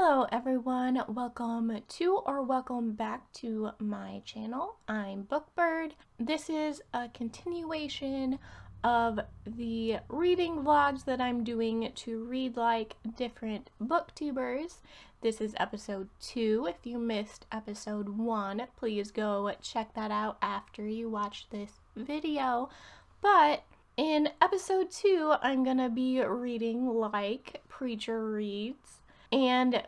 Hello everyone, welcome back to my channel. I'm Bookbird. This is a continuation of the reading vlogs that I'm doing to read like different booktubers. This is episode 2. If you missed episode 1, please go check that out after you watch this video. But in episode 2, I'm gonna be reading like Preacher reads. And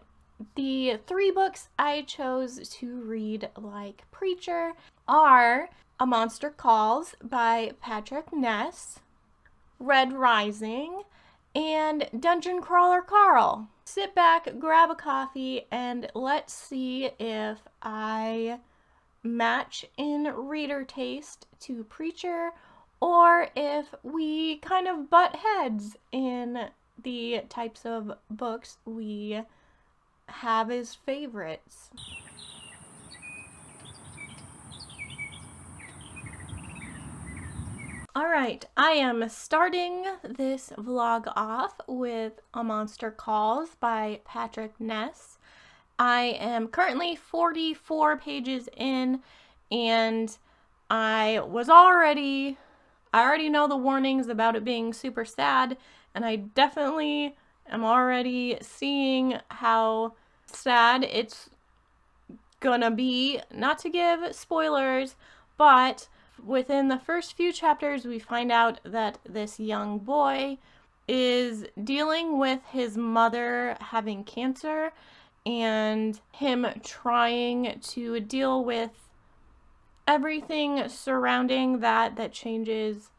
the 3 books I chose to read like Preacher are A Monster Calls by Patrick Ness, Red Rising, and Dungeon Crawler Carl. Sit back, grab a coffee, and let's see if I match in reader taste to Preacher or if we kind of butt heads in the types of books we have as favorites. Alright, I am starting this vlog off with A Monster Calls by Patrick Ness. I am currently 44 pages in, and I already know the warnings about it being super sad, and I definitely am already seeing how sad it's gonna be. Not to give spoilers, but within the first few chapters we find out that this young boy is dealing with his mother having cancer and him trying to deal with everything surrounding that changes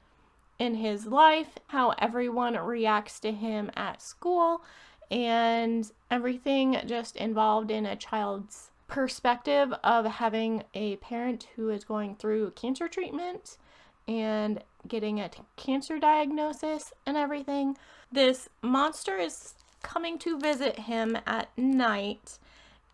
in his life, how everyone reacts to him at school, and everything just involved in a child's perspective of having a parent who is going through cancer treatment and getting a cancer diagnosis and everything. This monster is coming to visit him at night,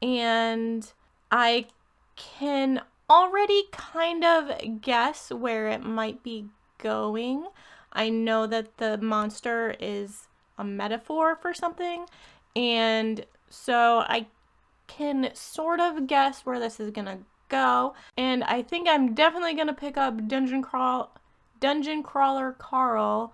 and I can already kind of guess where it might be going. I know that the monster is a metaphor for something, and so I can sort of guess where this is gonna go, and I think I'm definitely gonna pick up Dungeon Crawler Carl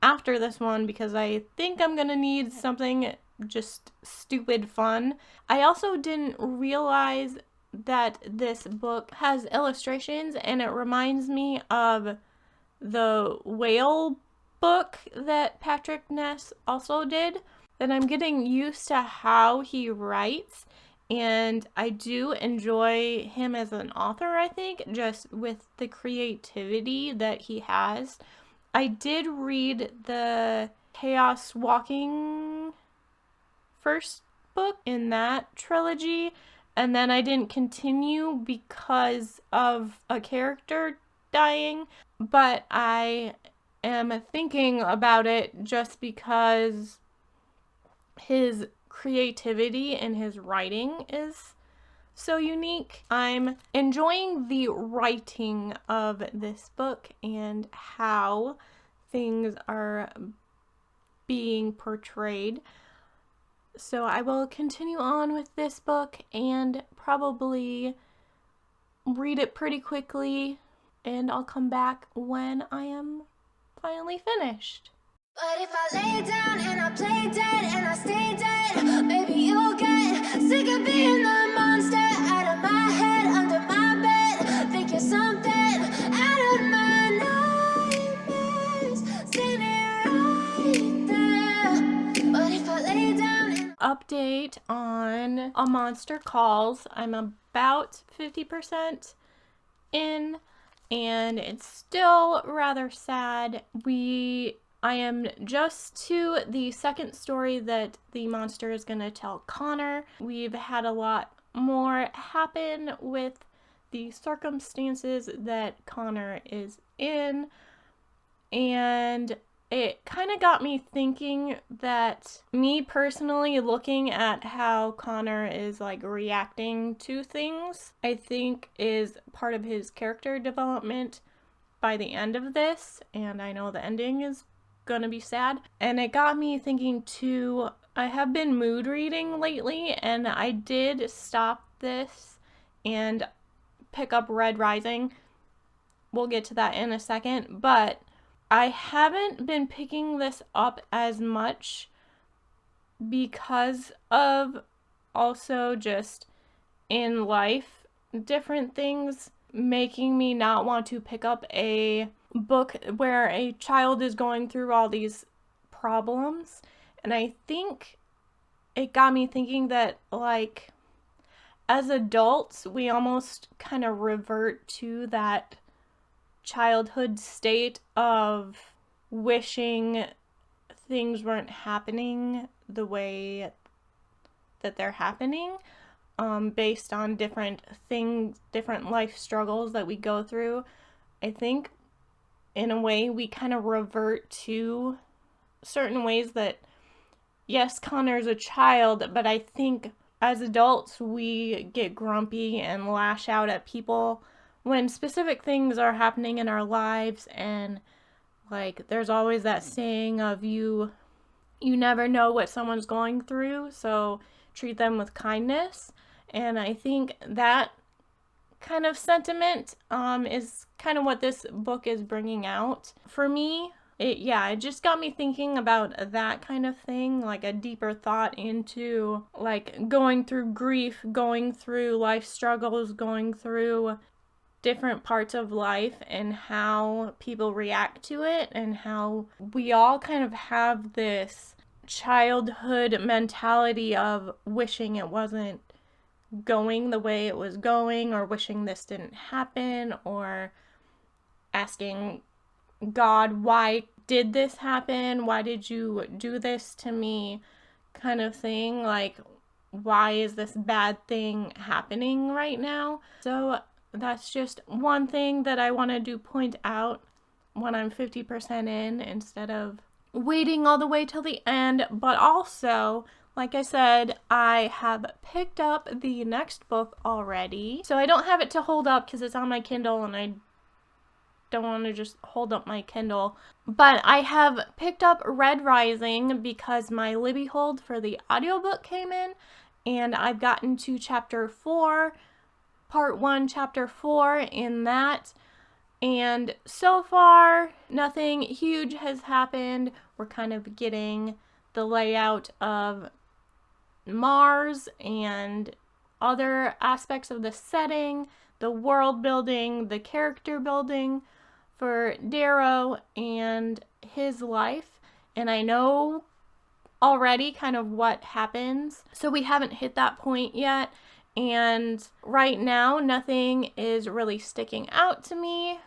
after this one because I think I'm gonna need something just stupid fun. I also didn't realize that this book has illustrations, and it reminds me of the whale book that Patrick Ness also did, that I'm getting used to how he writes, and I do enjoy him as an author, I think, just with the creativity that he has. I did read the Chaos Walking first book in that trilogy, and then I didn't continue because of a character dying, but I am thinking about it just because his creativity and his writing is so unique. I'm enjoying the writing of this book and how things are being portrayed. So I will continue on with this book and probably read it pretty quickly, and I'll come back when I am finally finished. But if I lay down and I play dead and I stay dead, maybe you'll get sick of being the monster out of my head, under my bed. Think you're something out of my nightmares, standing right there. But if I lay down and Update on A Monster Calls. I'm about 50% in, and it's still rather sad. I am just to the second story that the monster is going to tell Connor. We've had a lot more happen with the circumstances that Connor is in, and it kind of got me thinking that me personally looking at how Connor is like reacting to things, I think is part of his character development by the end of this, and I know the ending is gonna be sad. And it got me thinking too I have been mood reading lately, and I did stop this and pick up Red Rising. We'll get to that in a second, but I haven't been picking this up as much because of also just in life different things making me not want to pick up a book where a child is going through all these problems. And I think it got me thinking that, like, as adults, we almost kind of revert to that childhood state of wishing things weren't happening the way that they're happening, based on different things, different life struggles that we go through. I think in a way we kind of revert to certain ways that, yes, Connor's a child, but I think as adults we get grumpy and lash out at people when specific things are happening in our lives. And like, there's always that saying of you never know what someone's going through, so treat them with kindness. And I think that kind of sentiment is kind of what this book is bringing out for me. It just got me thinking about that kind of thing, like a deeper thought into like going through grief, going through life struggles, going through different parts of life and how people react to it, and how we all kind of have this childhood mentality of wishing it wasn't going the way it was going, or wishing this didn't happen, or asking God, why did this happen? Why did you do this to me? Kind of thing. Like, why is this bad thing happening right now? So that's just one thing that I wanted to point out when I'm 50% in instead of waiting all the way till the end. But also, like I said, I have picked up the next book already. So I don't have it to hold up because it's on my Kindle and I don't want to just hold up my Kindle. But I have picked up Red Rising because my Libby hold for the audiobook came in, and I've gotten to chapter 4, part 1, chapter 4 in that. And so far, nothing huge has happened. We're kind of getting the layout of Mars and other aspects of the setting, the world building, the character building for Darrow and his life. And I know already kind of what happens, so we haven't hit that point yet. And right now, nothing is really sticking out to me.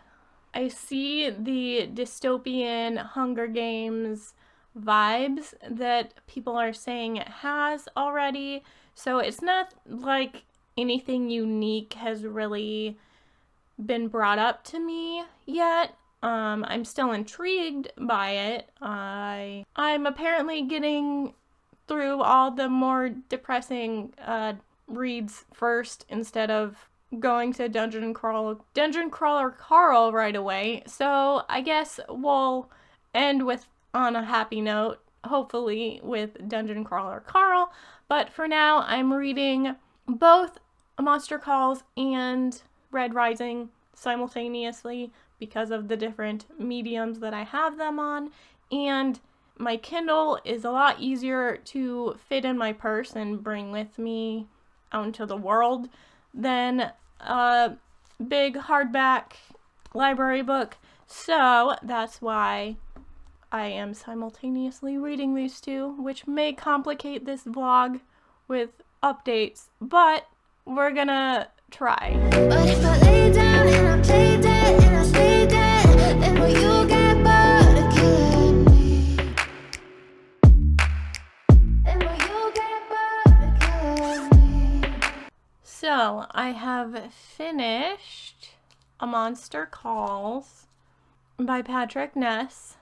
I see the dystopian Hunger Games vibes that people are saying it has already. So it's not like anything unique has really been brought up to me yet. I'm still intrigued by it. I'm apparently getting through all the more depressing reads first instead of going to Dungeon Crawler Carl right away. So I guess we'll end on a happy note, hopefully, with Dungeon Crawler Carl. But for now, I'm reading both Monster Calls and Red Rising simultaneously because of the different mediums that I have them on. And my Kindle is a lot easier to fit in my purse and bring with me out into the world than a big hardback library book. So that's why I am simultaneously reading these two, which may complicate this vlog with updates, but we're gonna try. But if I lay down and I play dead and I stay dead, then will you get bored of killing me? Then will you get bored of killing me? So I have finished A Monster Calls by Patrick Ness.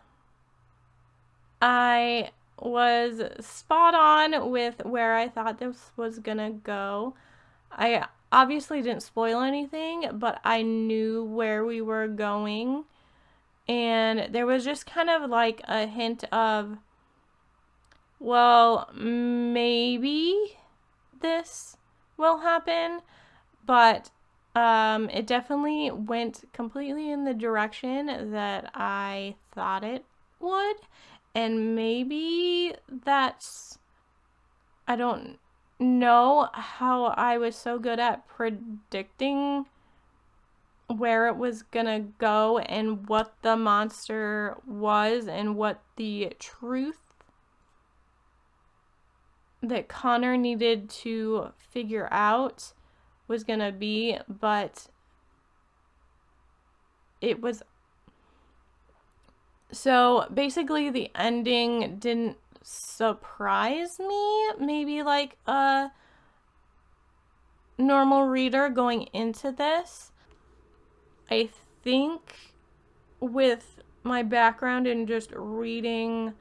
I was spot on with where I thought this was gonna go. I obviously didn't spoil anything, but I knew where we were going. And there was just kind of like a hint of well, maybe this will happen, but it definitely went completely in the direction that I thought it would. And maybe that's, I don't know how I was so good at predicting where it was gonna go and what the monster was and what the truth that Connor needed to figure out was gonna be, but it was, so basically the ending didn't surprise me, maybe like a normal reader going into this. I think with my background in just reading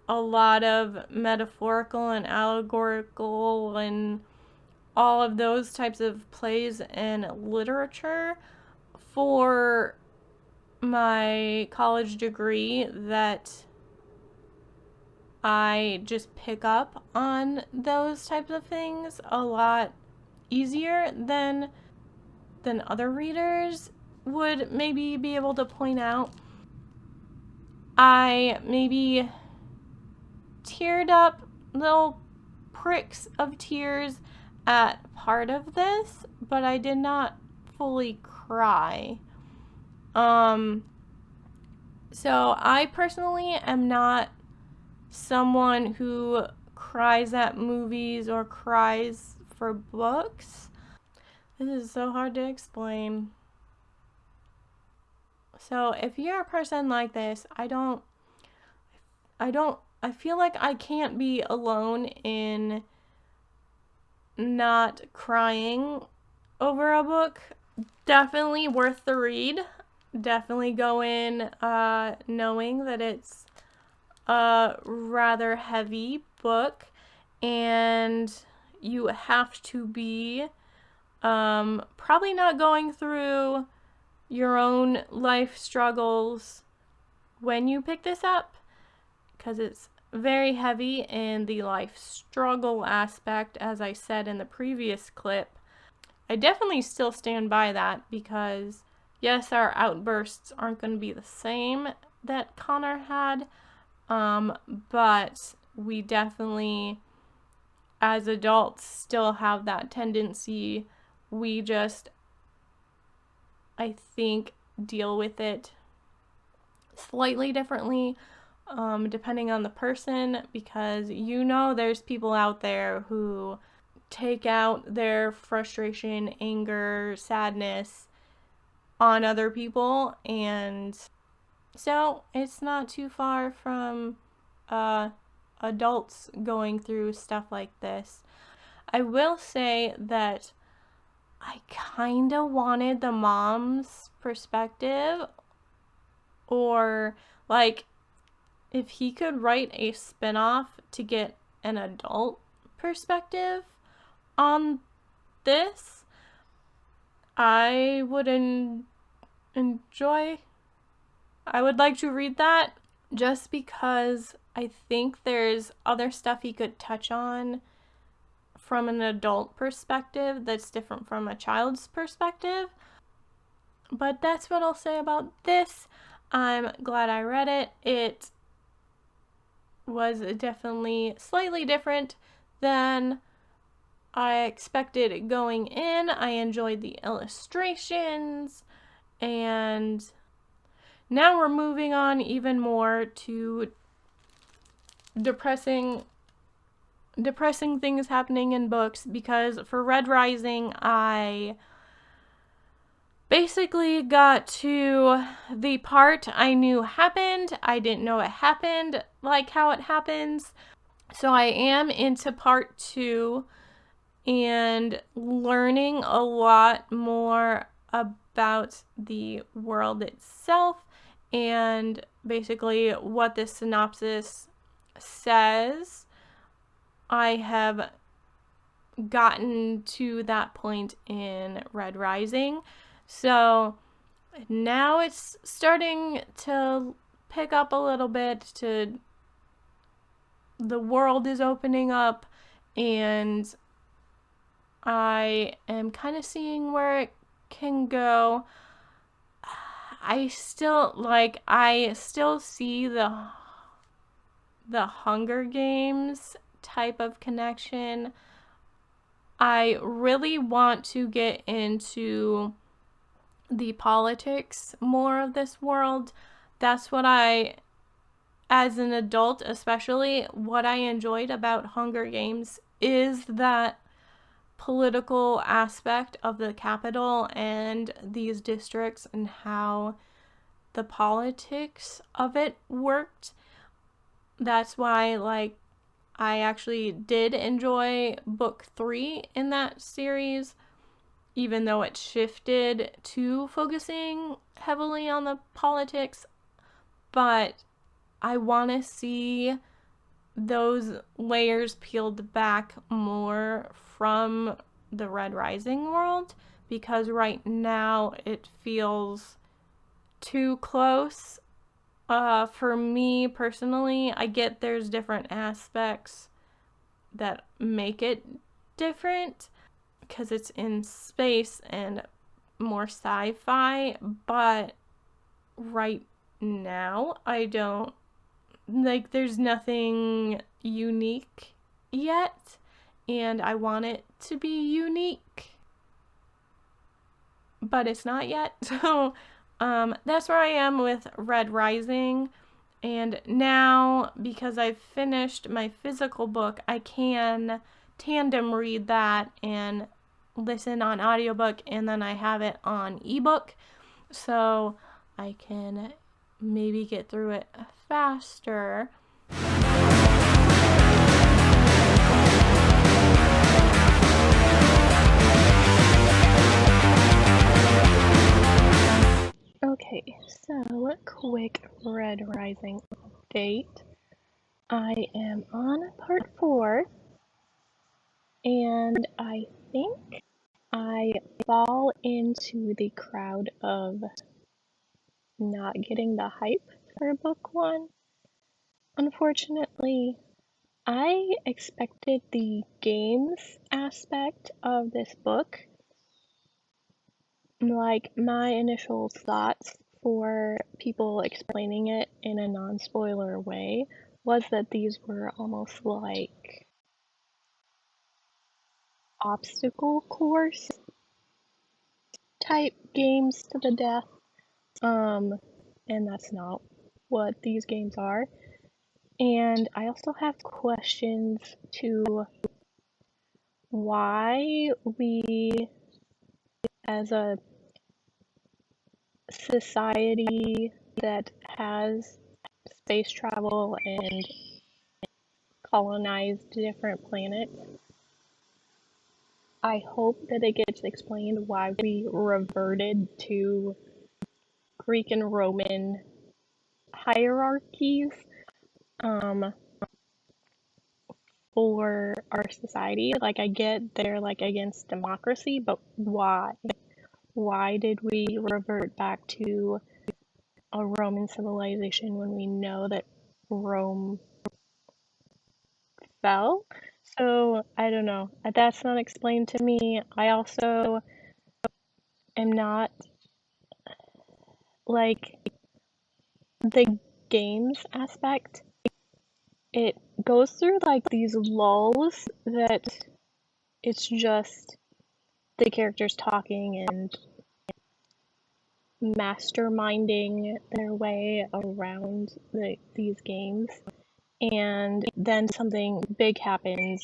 a lot of metaphorical and allegorical and all of those types of plays and literature for my college degree, that I just pick up on those types of things a lot easier than other readers would maybe be able to point out. I maybe teared up, little pricks of tears at part of this, but I did not fully cry. So I personally am not someone who cries at movies or cries for books. This is so hard to explain. So if you're a person like this, I feel like I can't be alone in not crying over a book. Definitely worth the read. Definitely go in knowing that it's a rather heavy book, and you have to be probably not going through your own life struggles when you pick this up, because it's very heavy in the life struggle aspect, as I said in the previous clip. I definitely still stand by that, because yes, our outbursts aren't going to be the same that Connor had, but we definitely, as adults, still have that tendency. We just, I think, deal with it slightly differently, depending on the person, because there's people out there who take out their frustration, anger, sadness on other people, and so it's not too far from adults going through stuff like this. I will say that I kind of wanted the mom's perspective, or like if he could write a spin-off to get an adult perspective on this, I would enjoy. I would like to read that, just because I think there's other stuff he could touch on from an adult perspective that's different from a child's perspective. But that's what I'll say about this. I'm glad I read it. It was definitely slightly different than I expected going in. I enjoyed the illustrations, and now we're moving on even more to depressing things happening in books, because for Red Rising, I basically got to the part I knew happened. I didn't know it happened like how it happens. So I am into part 2 and learning a lot more about the world itself, and basically what this synopsis says. I have gotten to that point in Red Rising, so now it's starting to pick up a little bit, to the world is opening up, and I am kind of seeing where it can go. I still see the Hunger Games type of connection. I really want to get into the politics more of this world. That's what as an adult especially, what I enjoyed about Hunger Games is that political aspect of the capital and these districts and how the politics of it worked. That's why, I actually did enjoy book 3 in that series, even though it shifted to focusing heavily on the politics. But I want to see those layers peeled back more from the Red Rising world, because right now it feels too close. For me personally, I get there's different aspects that make it different because it's in space and more sci-fi, but right now I don't there's nothing unique yet, and I want it to be unique, but it's not yet. So that's where I am with Red Rising. And now, because I've finished my physical book, I can tandem read that and listen on audiobook, and then I have it on ebook, so I can maybe get through it faster. Okay, so quick Red Rising update. I am on part 4, and I think I fall into the crowd of not getting the hype for book 1. Unfortunately, I expected the games aspect of this book. Like, my initial thoughts for people explaining it in a non-spoiler way was that these were almost like obstacle course type games to the death. And that's not what these games are. And I also have questions to why we, as a society that has space travel and colonized different planets, I hope that it gets explained why we reverted to Greek and Roman hierarchies for our society. Like, I get they're like against democracy, but why? Why did we revert back to a Roman civilization when we know that Rome fell? So, I don't know. That's not explained to me. I also am not like the games aspect. It goes through like these lulls that it's just the characters talking and masterminding their way around these games, and then something big happens,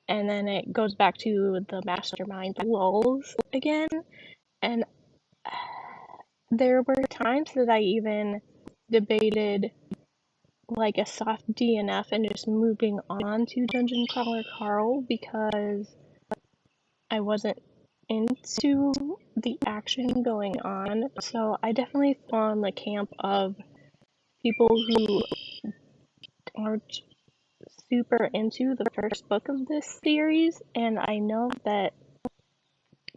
and then it goes back to the mastermind lulls again. And there were times that I even debated like a soft DNF and just moving on to Dungeon Crawler Carl because I wasn't into the action going on. So I definitely fall in the camp of people who aren't super into the first book of this series, and I know that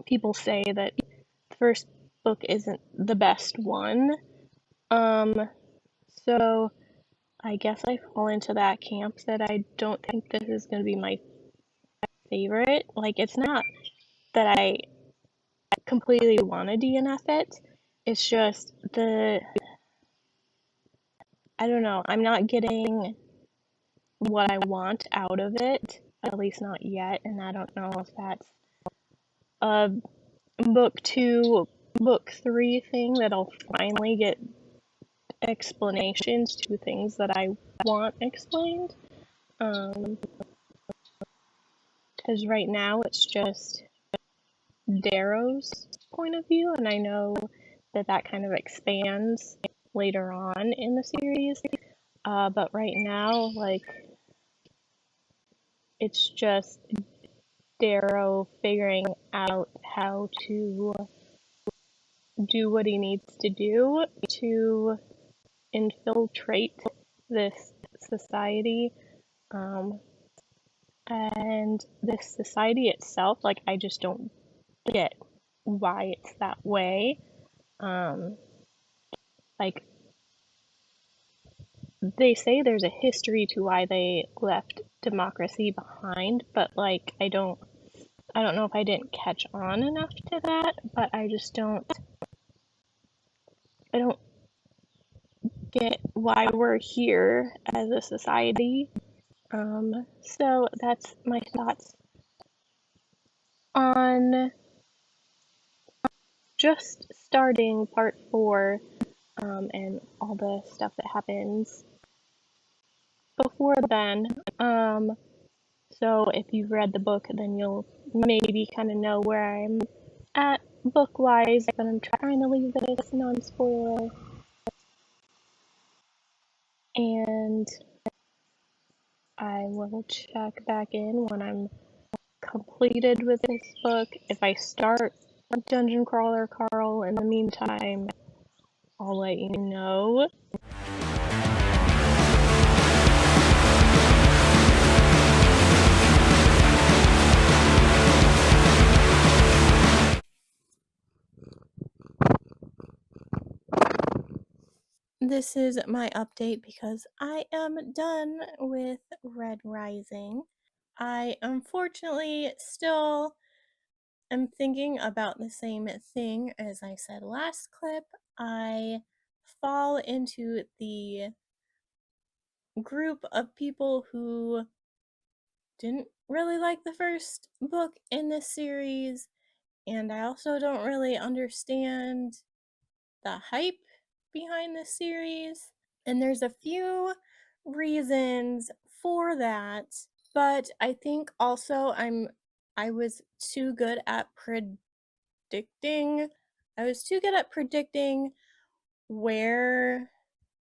people say that the first book isn't the best one. So I guess I fall into that camp that I don't think this is going to be my favorite. Like, it's not that I completely want to DNF it. It's just I don't know, I'm not getting what I want out of it, at least not yet, and I don't know if that's a book 2, book 3 thing that I'll finally get explanations to things that I want explained. Because right now it's just Darrow's point of view, and I know that that kind of expands later on in the series. But right now, like, it's just Darrow figuring out how to do what he needs to do to infiltrate this society. And this society itself, like, I just don't get why it's that way. Like, they say there's a history to why they left democracy behind, but like, I don't know if I didn't catch on enough to that, but I just I don't get why we're here as a society. So that's my thoughts on just starting part 4, and all the stuff that happens before then. So if you've read the book, then you'll maybe kind of know where I'm at book-wise, but I'm trying to leave this non-spoiler. And I will check back in when I'm completed with this book. If I start Dungeon Crawler Carl in the meantime, I'll let you know. This is my update because I am done with Red Rising. I unfortunately still am thinking about the same thing as I said last clip. I fall into the group of people who didn't really like the first book in this series, and I also don't really understand the hype behind this series. And there's a few reasons for that, but I think also I was too good at predicting. I was too good at predicting where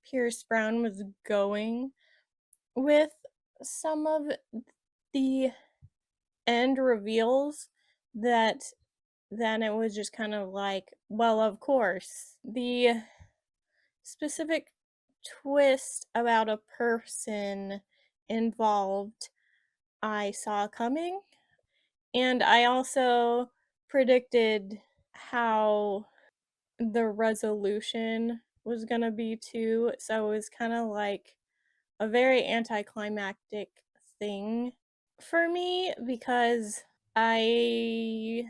Pierce Brown was going with some of the end reveals, that then it was just kind of like, well, of course. The specific twist about a person involved I saw coming, and I also predicted how the resolution was gonna be too, so it was kind of like a very anticlimactic thing for me because I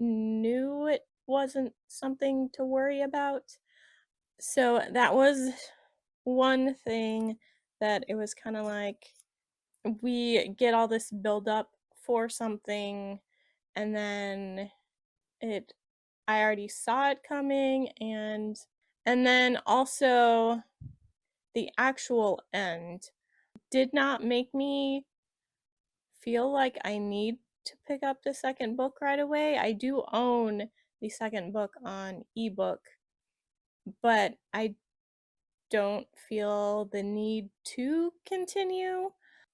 knew it wasn't something to worry about. So that was one thing, that it was kind of like we get all this build up for something, and then it I already saw it coming, and then also the actual end did not make me feel like I need to pick up the second book right away. I do own the second book on ebook, but I don't feel the need to continue.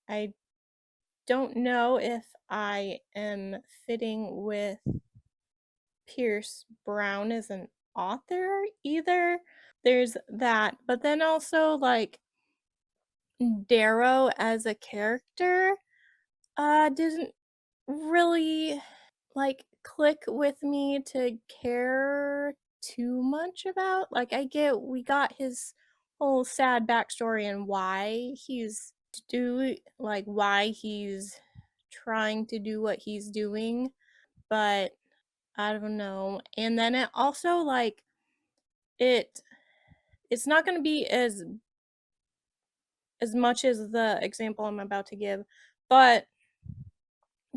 I don't know if I am fitting with Pierce Brown as an author either. There's that, but then also like Darrow as a character didn't really like click with me to care too much about. Like, I get we got his whole sad backstory and why he's why he's trying to do what he's doing, but I don't know. And then it also it it's not going to be as much as the example I'm about to give, but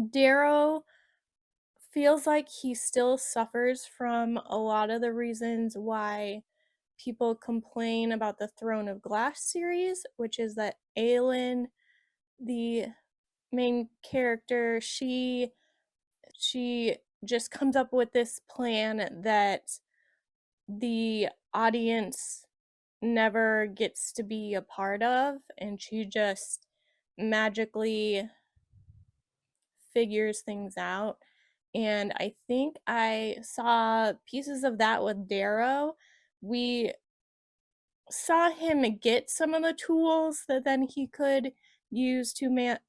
Darrow feels like he still suffers from a lot of the reasons why people complain about the Throne of Glass series, which is that Aelin, the main character, she just comes up with this plan that the audience never gets to be a part of, and she just magically figures things out. And I think I saw pieces of that with Darrow. We saw him get some of the tools that then he could use to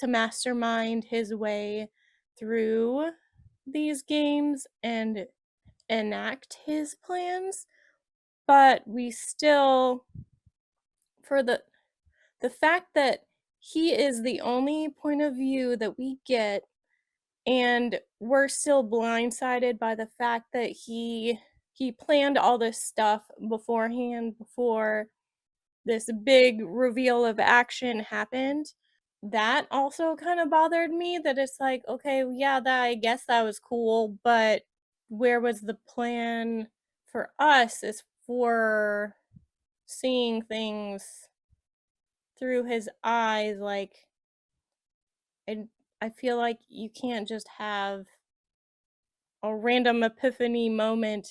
mastermind his way through these games and enact his plans, but we still, for the fact that he is the only point of view that we get, and we're still blindsided by the fact that he planned all this stuff beforehand before this big reveal of action happened. That also kind of bothered me, that it's like, okay, yeah, that I guess that was cool, but where was the plan for us is for seeing things through his eyes? Like, I I feel like you can't just have a random epiphany moment.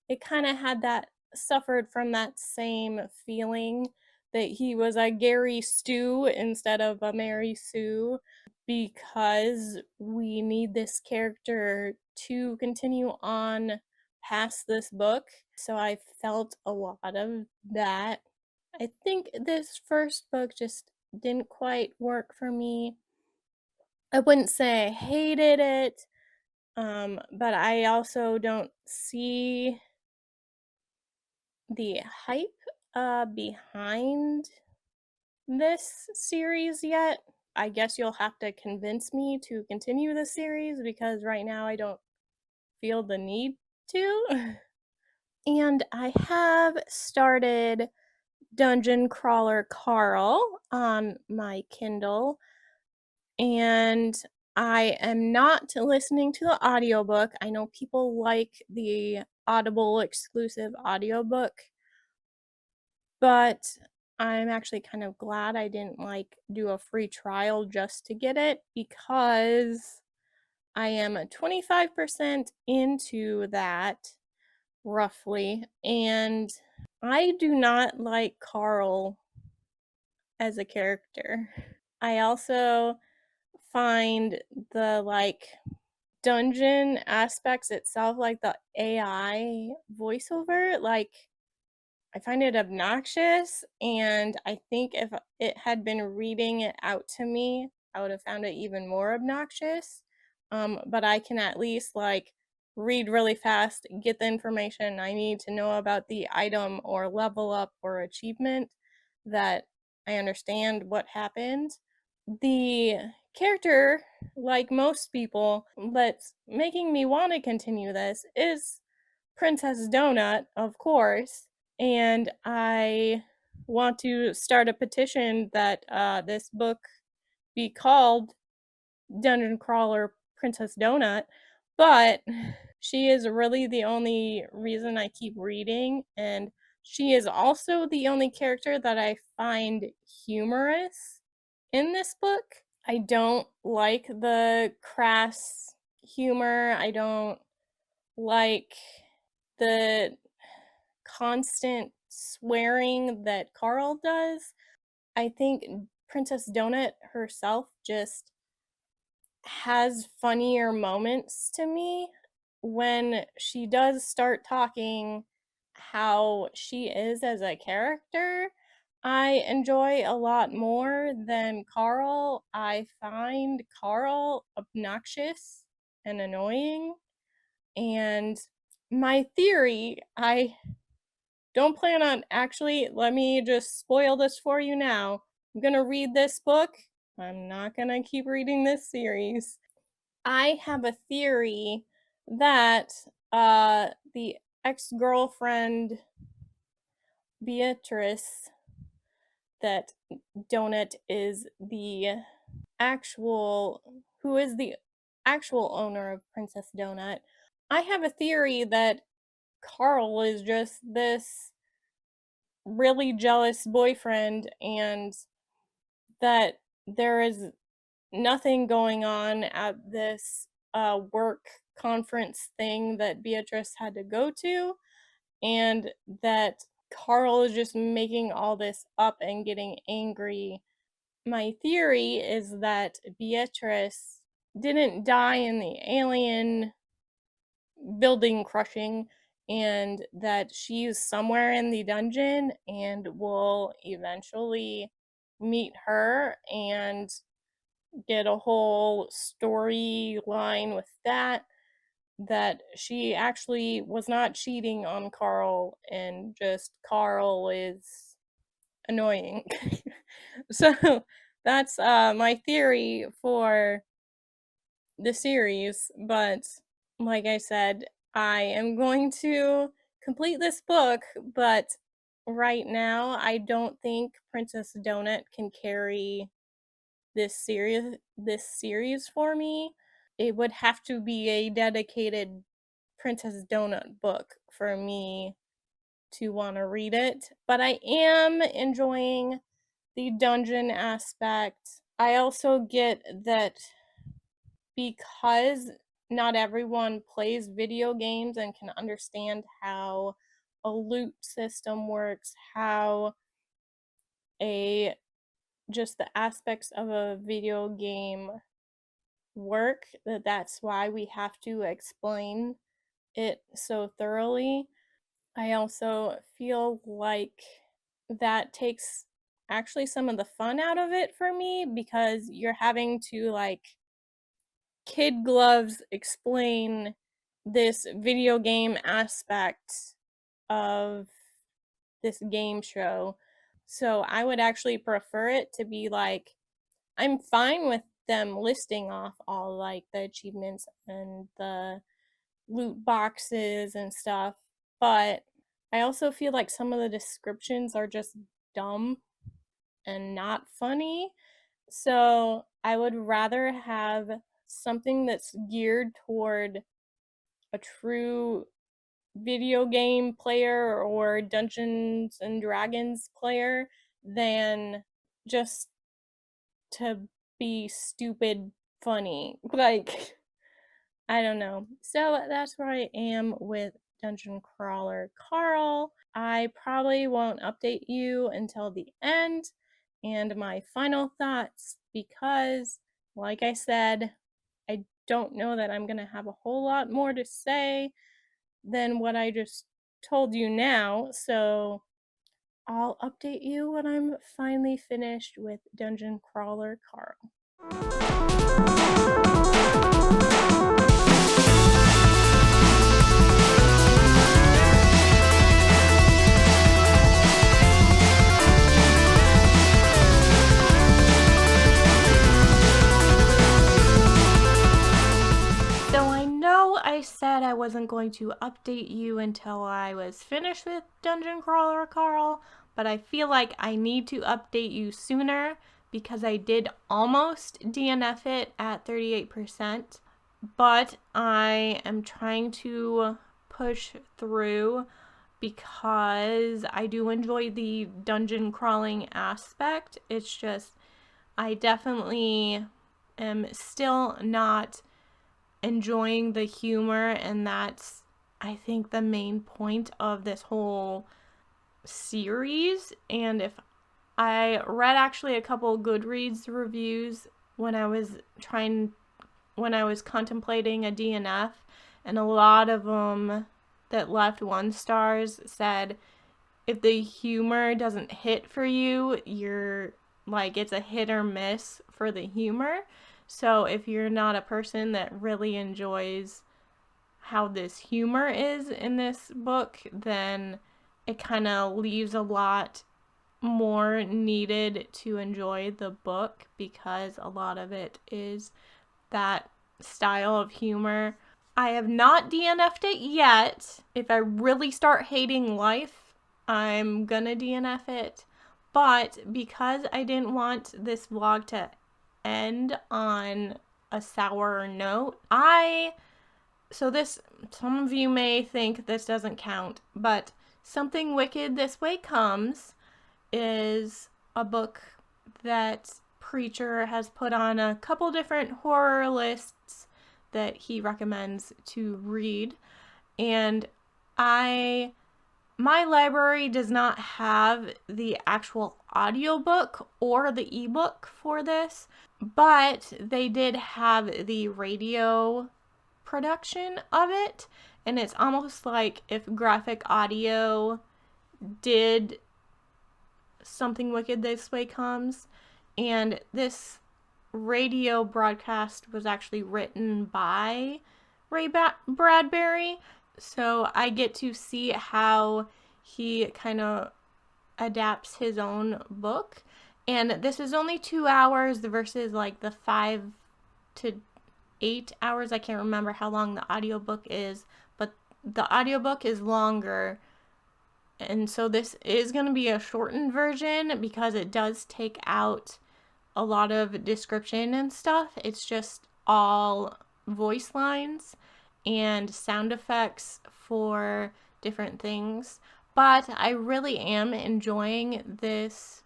It kind of had that, suffered from that same feeling that he was a Gary Stu instead of a Mary Sue, because we need this character to continue on past this book. So I felt a lot of that. I think this first book just didn't quite work for me. I wouldn't say I hated it, but I also don't see the hype behind this series yet. I guess you'll have to convince me to continue the series, because right now I don't feel the need to. And I have started Dungeon Crawler Carl on my Kindle, and I am not listening to the audiobook. I know people like the Audible exclusive audiobook, but I'm actually kind of glad I didn't do a free trial just to get it, because I am 25% into that roughly, and I do not like Carl as a character. I also find the dungeon aspects itself, like the AI voiceover, I find it obnoxious, and I think if it had been reading it out to me, I would have found it even more obnoxious. But I can at least read really fast, get the information I need to know about the item or level up or achievement, that I understand what happened. The character, like most people, that's making me want to continue this is Princess Donut, of course, and I want to start a petition that this book be called Dungeon Crawler Princess Donut, but she is really the only reason I keep reading, and she is also the only character that I find humorous in this book. I don't like the crass humor. I don't like the constant swearing that Carl does. I think Princess Donut herself just has funnier moments to me when she does start talking how she is as a character. I enjoy a lot more than Carl. I find Carl obnoxious and annoying. And my theory, don't plan on, actually, let me just spoil this for you now. I'm gonna read this book. I'm not gonna keep reading this series. I have a theory that the ex-girlfriend Beatrice, that Donut is the actual, who is the actual owner of Princess Donut. I have a theory that Carl is just this really jealous boyfriend, and that there is nothing going on at this work conference thing that Beatrice had to go to, and that Carl is just making all this up and getting angry. My theory is that Beatrice didn't die in the alien building crushing, and that she's somewhere in the dungeon, and we'll eventually meet her and get a whole storyline with that, that she actually was not cheating on Carl, and just Carl is annoying. So that's my theory for the series, but like I said, I am going to complete this book, but right now I don't think Princess Donut can carry this series for me. It would have to be a dedicated Princess Donut book for me to want to read it, but I am enjoying the dungeon aspect. I also get that because not everyone plays video games and can understand how a loot system works, how a just the aspects of a video game work, that's why we have to explain it so thoroughly. I also feel like that takes actually some of the fun out of it for me, because you're having to like kid gloves explain this video game aspect of this game show. So I would actually prefer it to be like, I'm fine with them listing off all like the achievements and the loot boxes and stuff, but I also feel like some of the descriptions are just dumb and not funny. So I would rather have something that's geared toward a true video game player or Dungeons and Dragons player than just to be stupid funny. Like, I don't know. So that's where I am with Dungeon Crawler Carl. I probably won't update you until the end and my final thoughts, because, like I said, I don't know that I'm going to have a whole lot more to say than what I just told you now. So I'll update you when I'm finally finished with Dungeon Crawler Carl. So I know I said I wasn't going to update you until I was finished with Dungeon Crawler Carl, but I feel like I need to update you sooner because I did almost DNF it at 38%, but I am trying to push through because I do enjoy the dungeon crawling aspect. It's just, I definitely am still not enjoying the humor, and that's, I think, the main point of this whole series. And if I read actually a couple Goodreads reviews when I was contemplating a DNF, and a lot of them that left 1 stars said if the humor doesn't hit for you, you're like, it's a hit or miss for the humor. So if you're not a person that really enjoys how this humor is in this book, then it kind of leaves a lot more needed to enjoy the book, because a lot of it is that style of humor. I have not DNF'd it yet. If I really start hating life, I'm gonna DNF it. But because I didn't want this vlog to end on a sour note, some of you may think this doesn't count, but Something Wicked This Way Comes is a book that Preacher has put on a couple different horror lists that he recommends to read. And my library does not have the actual audiobook or the ebook for this, but they did have the radio production of it, and it's almost like if Graphic Audio did Something Wicked This Way Comes, and this radio broadcast was actually written by Ray Bradbury, so I get to see how he kind of adapts his own book. And this is only 2 hours versus like the 5 to 8 hours. I can't remember how long the audiobook is, but the audiobook is longer. And so this is going to be a shortened version because it does take out a lot of description and stuff. It's just all voice lines and sound effects for different things. But I really am enjoying this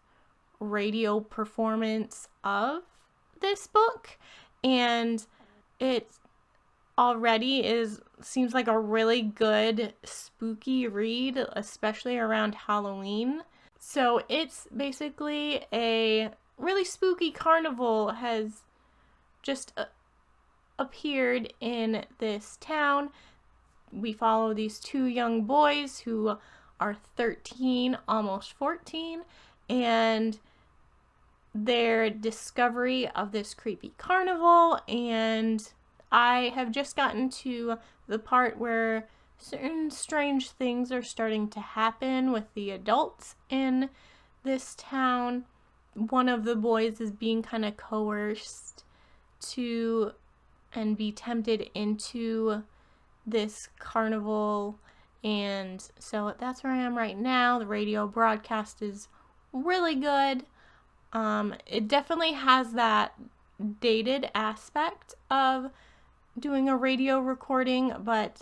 radio performance of this book, and it already seems like a really good spooky read, especially around Halloween. So it's basically a really spooky carnival has just appeared in this town. We follow these 2 young boys who are 13, almost 14, and their discovery of this creepy carnival. And I have just gotten to the part where certain strange things are starting to happen with the adults in this town. One of the boys is being kind of coerced to and be tempted into this carnival, and so that's where I am right now. The radio broadcast is really good. It definitely has that dated aspect of doing a radio recording, but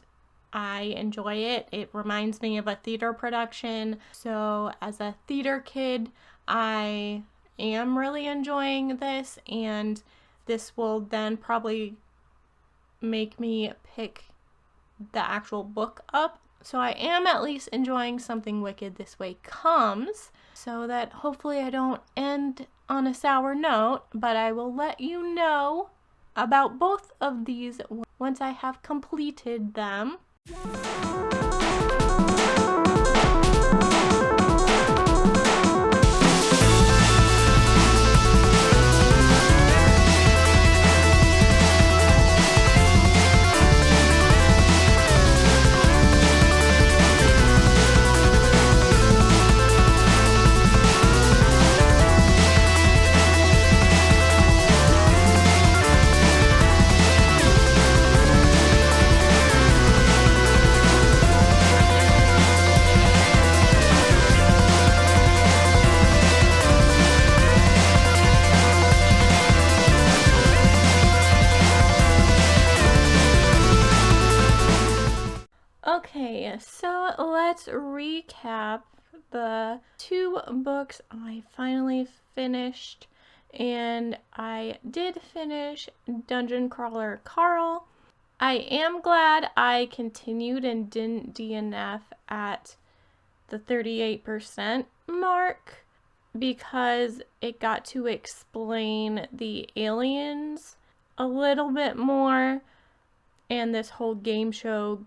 I enjoy it. It reminds me of a theater production. So as a theater kid, I am really enjoying this, and this will then probably make me pick the actual book up. So I am at least enjoying Something Wicked This Way Comes, so that hopefully I don't end on a sour note, but I will let you know about both of these once I have completed them. Okay, so let's recap the 2 books I finally finished. And I did finish Dungeon Crawler Carl. I am glad I continued and didn't DNF at the 38% mark, because it got to explain the aliens a little bit more and this whole game show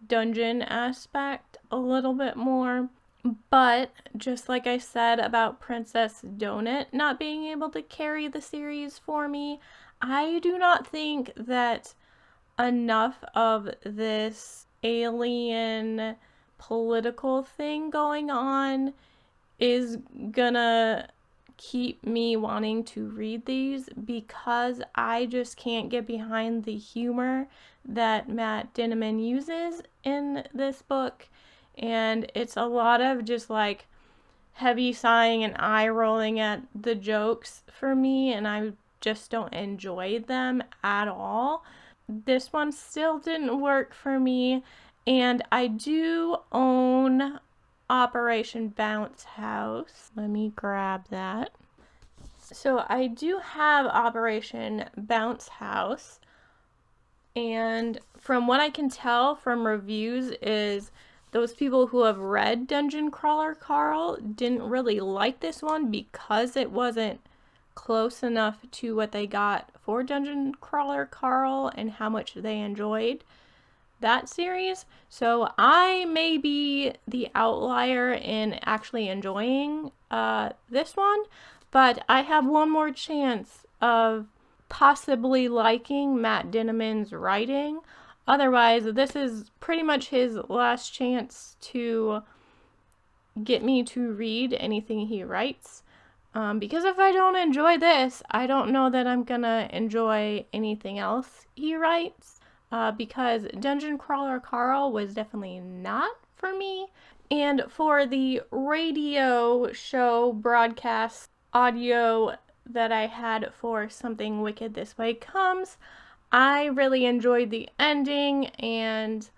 dungeon aspect a little bit more. But just like I said about Princess Donut not being able to carry the series for me, I do not think that enough of this alien political thing going on is gonna keep me wanting to read these, because I just can't get behind the humor that Matt Dinniman uses in this book. And it's a lot of just like heavy sighing and eye rolling at the jokes for me, and I just don't enjoy them at all. This one still didn't work for me, and I do own Operation Bounce House. Let me grab that. So I do have Operation Bounce House, and from what I can tell from reviews is those people who have read Dungeon Crawler Carl didn't really like this one because it wasn't close enough to what they got for Dungeon Crawler Carl and how much they enjoyed that series. So I may be the outlier in actually enjoying this one, but I have one more chance of possibly liking Matt Dinniman's writing. Otherwise, this is pretty much his last chance to get me to read anything he writes. Because if I don't enjoy this, I don't know that I'm gonna enjoy anything else he writes. Because Dungeon Crawler Carl was definitely not for me. And for the radio show broadcast audio that I had for Something Wicked This Way Comes, I really enjoyed the ending, and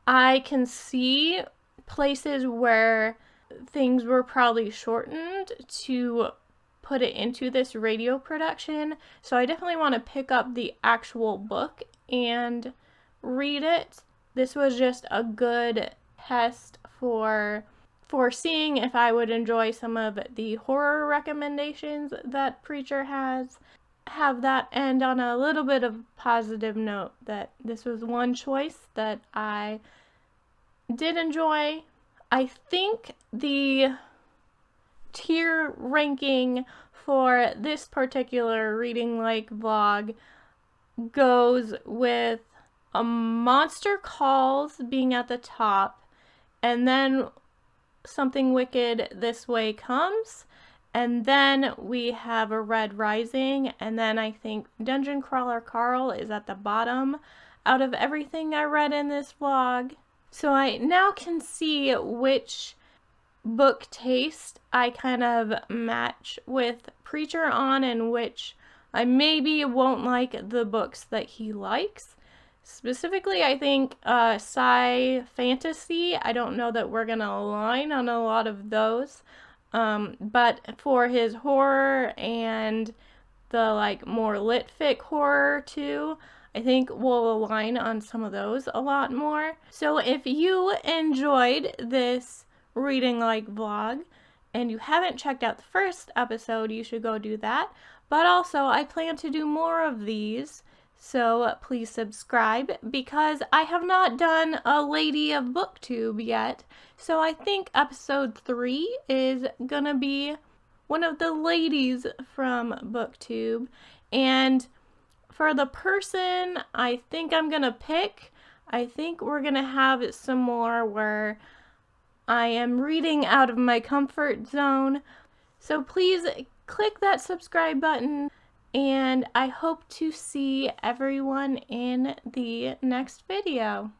I can see places where things were probably shortened to put it into this radio production. So I definitely want to pick up the actual book and read it. This was just a good test for seeing if I would enjoy some of the horror recommendations that Preacher has. Have that end on a little bit of positive note, that this was one choice that I did enjoy. I think the tier ranking for this particular Reading Like vlog goes with A Monster Calls being at the top, and then Something Wicked This Way Comes, and then we have A Red Rising, and then I think Dungeon Crawler Carl is at the bottom out of everything I read in this vlog. So I now can see which book taste I kind of match with Preacher on, and which I maybe won't like the books that he likes. Specifically, I think sci fantasy, I don't know that we're going to align on a lot of those. But for his horror and the like more lit fic horror too, I think we'll align on some of those a lot more. So if you enjoyed this Reading Like vlog and you haven't checked out the first episode, you should go do that. But also, I plan to do more of these, so please subscribe, because I have not done a Lady of Booktube yet. So I think episode 3 is gonna be one of the ladies from Booktube. And for the person I think I'm gonna pick, I think we're gonna have some more where I am reading out of my comfort zone. So please click that subscribe button, and I hope to see everyone in the next video.